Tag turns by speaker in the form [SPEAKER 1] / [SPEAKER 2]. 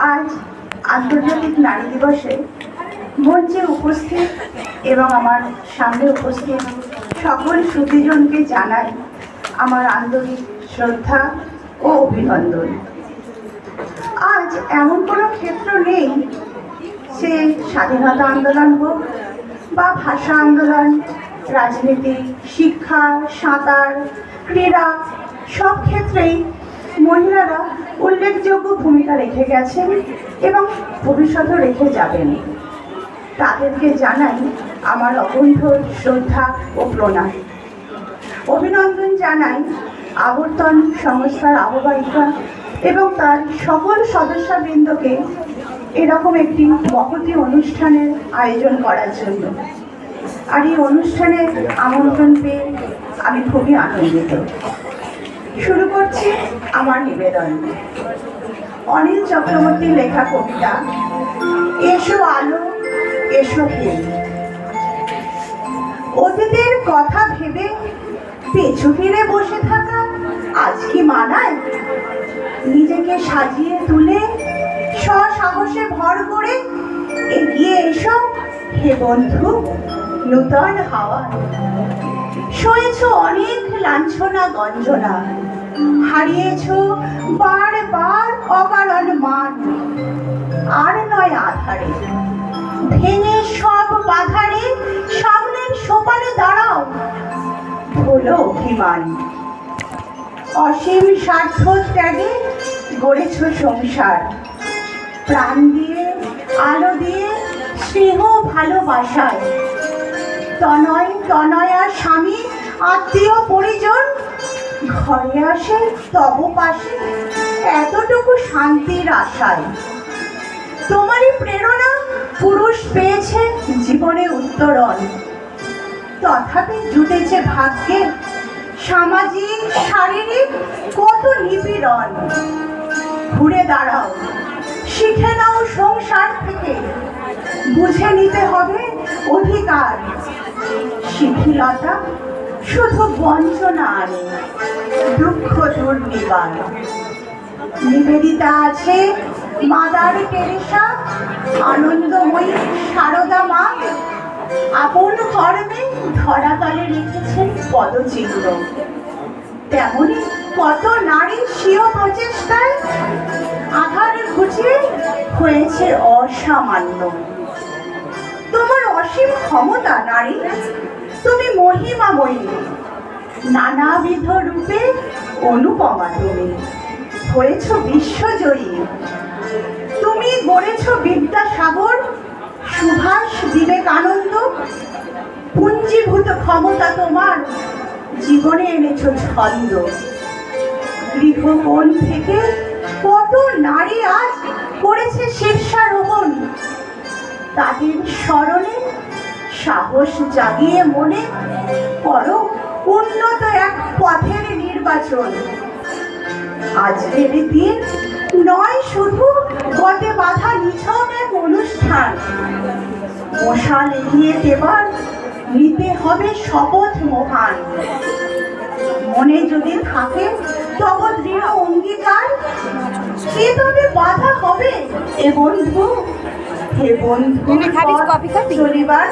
[SPEAKER 1] আজ আন্তর্জাতিক নারী দিবসে মঞ্চে উপস্থিত এবং আমার সামনে উপস্থিত সকল সুধীজনকে জানাই আমার আন্তরিক শ্রদ্ধা ও অভিনন্দন। আজ এমন কোনো ক্ষেত্র নেই, সে স্বাধীনতা আন্দোলন হোক বা ভাষা আন্দোলন, রাজনীতি, শিক্ষা, সাঁতার, ক্রীড়া, সব ক্ষেত্রেই মহিলারা উল্লেখযোগ্য ভূমিকা রেখে গেছেন এবং ভবিষ্যতেও রেখে যাবেন। তাদেরকে জানাই আমার অকুণ্ঠ শ্রদ্ধা ও প্রণাম। অভিনন্দন জানাই আবর্তন সংস্থার আহ্বায়িকা এবং তার সকল সদস্যবৃন্দকে এরকম একটি মহতী অনুষ্ঠানের আয়োজন করার জন্য। আর এই অনুষ্ঠানে আমন্ত্রণ পেয়ে আমি খুবই আনন্দিত। শুরু করছি আমার নিবেদন। অনিল চক্রবর্তীর লেখা কবিতা এসো আলো এসো হিম। অতীতের কথা ভেবে পিছু ফিরে বসে থাকা আজ কি মানায়? নিজেকে সাজিয়ে তুলে স্বসাহসে ভর করে এগিয়ে এসো হে বন্ধু নূতন হাওয়া। সয়েছ অনেক লাঞ্ছনা গঞ্জনা, হারিয়েছ বারবার অকারণ মান। আর নয় আধারে ভেঙে সব বাধারে সামনের সোপানে দাঁড়াও, হলো অভিমান। অসীম স্বার্থ ত্যাগে গড়েছ সংসার, প্রাণ দিয়ে আলো দিয়ে স্নেহ ভালোবাসায়। তনয়া স্বামী আত্মীয় পরিজন ঘরে আসে তব পাশে এতটুকু শান্তির আশায়। তোমারই প্রেরণা পুরুষ পেয়েছে জীবনে উত্তরণ, তথাপি জুটেছে ভাগ্যে সামাজিক শারীরিক কত নিপীড়ন। ঘুরে দাঁড়াও, শিখে নাও সংসার থেকে, বুঝে নিতে হবে অধিকার। শিথিলতা শুধু বঞ্চনা আনে, দুঃখ দুর্নিবার। নিবেদিতা আছে মাদার টেরেসা, আনন্দময়ী সারদা মা। আপন কর্মে ধরাতলে রেখেছেন পদচিহ্ন। তেমনি কত নারী স্বীয় প্রচেষ্টায় আধার ঘুচিয়ে হয়েছে অসামান্য। তোমার অসীম ক্ষমতা নারী, তুমি মহিমাময়ী। নানাবিধ রূপে অনুপমা তুমি, হয়েছ বিশ্বজয়ী। তুমি গড়েছ বিদ্যাসাগর, সুভাষ বিবেকানন্দ। পুঞ্জীভূত ক্ষমতা তোমার, জীবনে এনেছ ছন্দ। গৃহকোণ থেকে কত নারী আজ করেছে শীর্ষারোহণ। তাদের স্মরণে সাহস জাগিয়ে মনে করো উন্নত এক পথের নির্বাচন। আজকের দিন নয় শুধু গতে বাধা নিছক এক অনুষ্ঠান। মশাল এগিয়ে দেবার নিতে হবে শপথ মহান। মনে যদি থাকে তব দৃঢ় অঙ্গীকার, সে তবে বাধা হবে এ বন্ধু, হে বন্ধু চলিবার।